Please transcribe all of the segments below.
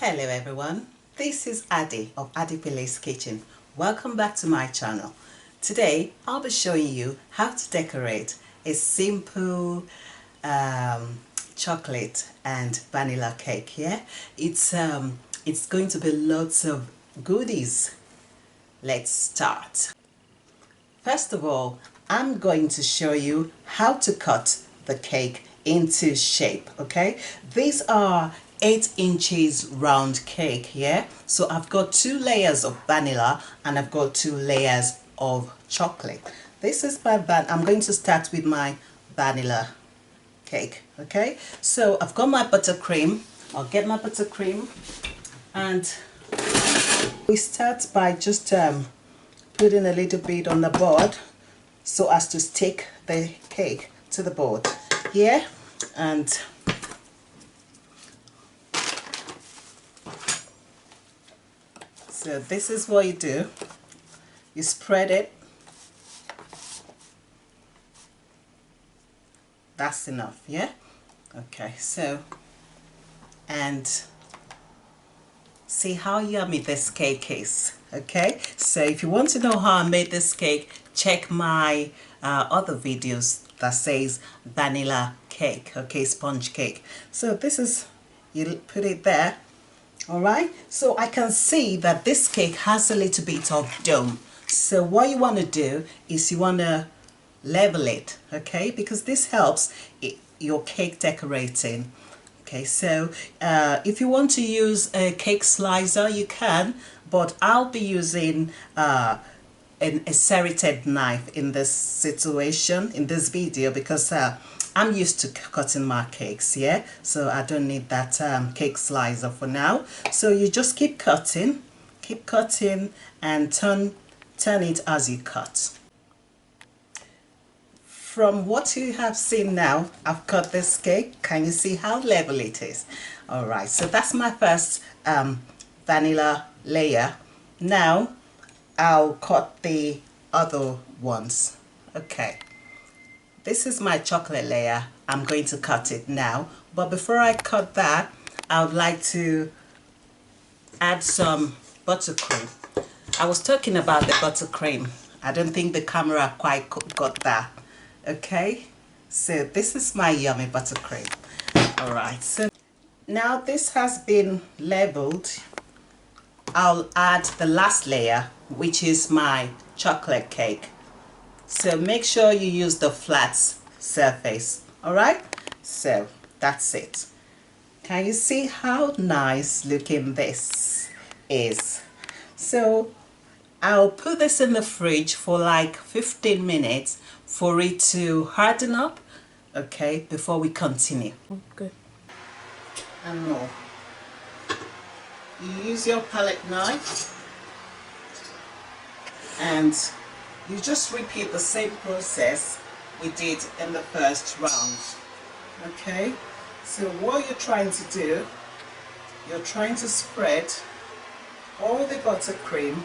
Hello everyone, this is Adi of Adi Pile's Kitchen. Welcome back to my channel. Today I'll be showing you how to decorate a simple chocolate and vanilla cake. Yeah, it's going to be lots of goodies. Let's start. First of all, I'm going to show you how to cut the cake into shape. Okay, these are 8 inches round cake. Yeah, so I've got 2 layers of vanilla and I've got 2 layers of chocolate. This is my I'm going to start with my vanilla cake. Okay, so I've got my buttercream. I'll get my buttercream and we start by just putting a little bit on the board so as to stick the cake to the board here. And so this is what you do. You spread it. That's enough, yeah? Okay, so, and see how yummy this cake is. Okay, so if you want to know how I made this cake, check my other videos that says vanilla cake, okay, sponge cake. So this is, you put it there. All right, so I can see that this cake has a little bit of dome. So what you want to do is you want to level it, okay, because this helps your cake decorating. Okay, so if you want to use a cake slicer, you can, but I'll be using a serrated knife in this situation, in this video, because I'm used to cutting my cakes, yeah? So I don't need that cake slicer for now. So you just keep cutting and turn it as you cut. From what you have seen now, I've cut this cake. Can you see how level it is? All right, so that's my first vanilla layer. Now I'll cut the other ones. Okay, this is my chocolate layer. I'm going to cut it now, but before I cut that, I would like to add some buttercream. I was talking about the buttercream. I don't think the camera quite got that. Okay, so this is my yummy buttercream. All right, so now this has been leveled. I'll add the last layer, which is my chocolate cake. So make sure you use the flat surface. All right, so that's it. Can you see how nice looking this is? So I'll put this in the fridge for like 15 minutes for it to harden up, okay, before we continue. Good. And more. You use your palette knife and you just repeat the same process we did in the first round. Okay, so what you're trying to do, you're trying to spread all the buttercream.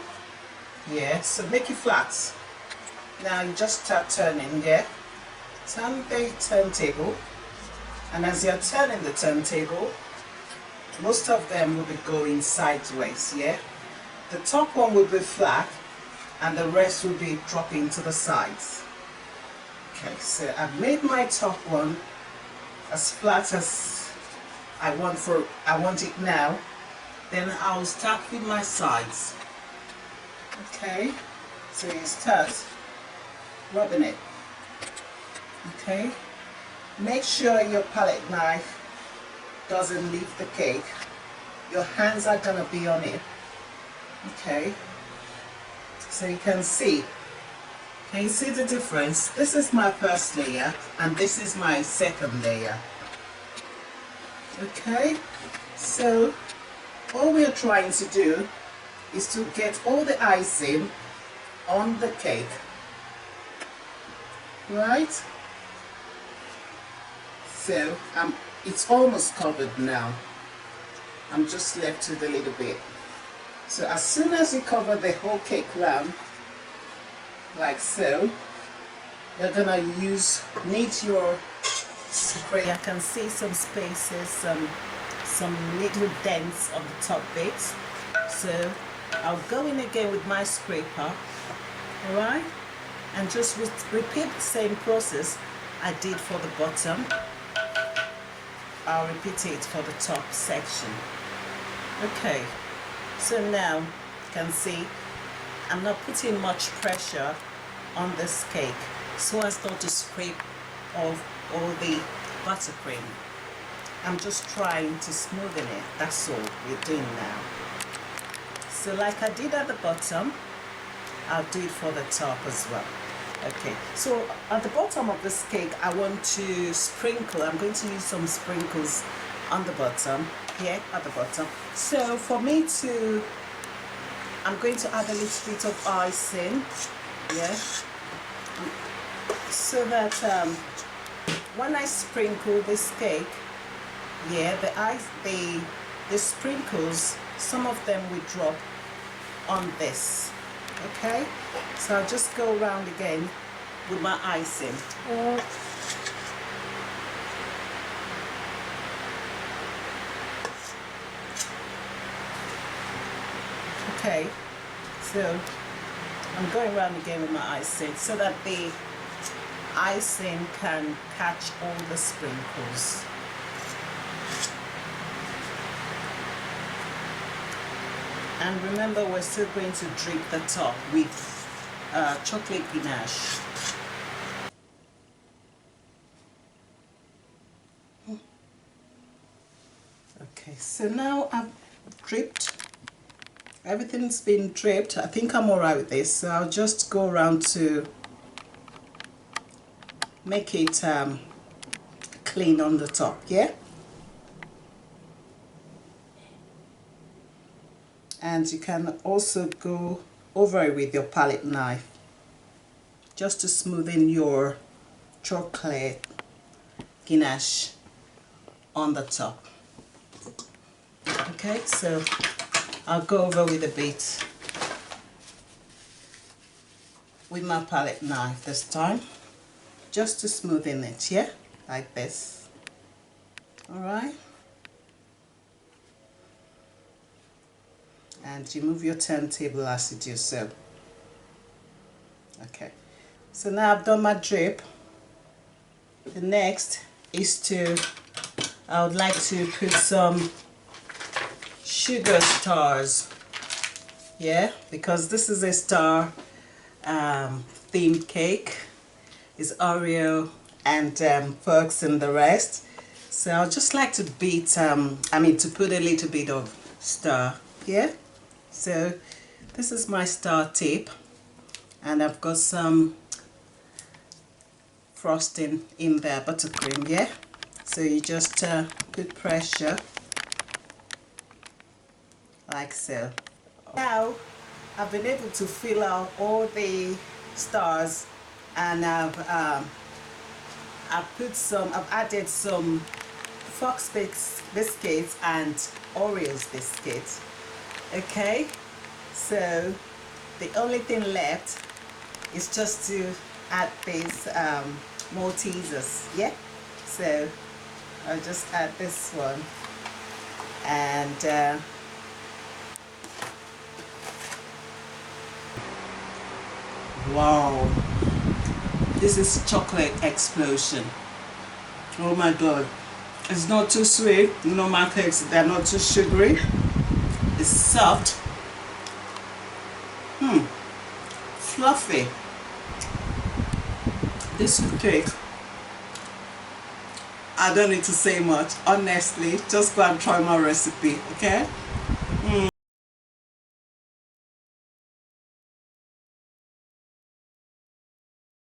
Yeah, so make it flat. Now you just start turning, yeah? Turn the turntable, and as you're turning the turntable, most of them will be going sideways, yeah? The top one will be flat, and the rest will be dropping to the sides. Okay, so I've made my top one as flat as I want it now. Then I'll start with my sides. Okay, so you start rubbing it. Okay, make sure your palette knife doesn't leave the cake. Your hands are gonna be on it. Okay, so you can see the difference? This is my first layer and this is my second layer. Okay, so all we are trying to do is to get all the icing on the cake, right? So it's almost covered now. I'm just left with a little bit. So as soon as you cover the whole cake round, like so, you're gonna need your spray. I can see some spaces, some some little dents on the top bits. So I'll go in again with my scraper, alright, and just repeat the same process I did for the bottom. I'll repeat it for the top section. Okay, so now you can see I'm not putting much pressure on this cake so as not to scrape off all the buttercream. I'm just trying to smoothen it, that's all we're doing now. So like I did at the bottom, I'll do it for the top as well. Okay, so at the bottom of this cake I want to sprinkle, I'm going to use some sprinkles on the bottom, here at the bottom. So for me to, I'm going to add a little bit of icing, yeah, so that when I sprinkle this cake, yeah, the sprinkles, some of them will drop on this. Okay, so I'll just go around again with my icing. Okay, so I'm going around again with my icing so that the icing can catch all the sprinkles. And remember, we're still going to drip the top with chocolate ganache. Okay, so now I've dripped. Everything's been dripped. I think I'm alright with this. So I'll just go around to make it clean on the top, yeah? And you can also go over it with your palette knife just to smoothen your chocolate ganache on the top. Okay, so I'll go over with a bit with my palette knife this time just to smoothen it, yeah, like this. All right. And you move your turntable as you do so. Okay, so now I've done my drip. The next is I would like to put some sugar stars, yeah, because this is a star themed cake. It's Oreo and Perks and the rest. So I'd just like to beat, to put a little bit of star, yeah. So this is my star tip, and I've got some frosting in there, buttercream, yeah. So you just put pressure like so. Now I've been able to fill out all the stars, and I've added some Fox biscuits and Oreos biscuits. Okay, so the only thing left is just to add these Maltesers, yeah. So I'll just add this one, and wow, this is chocolate explosion. Oh my god, it's not too sweet. Normal cakes, they're not too sugary. It's soft, fluffy. This cake, I don't need to say much, honestly. Just go and try my recipe, okay?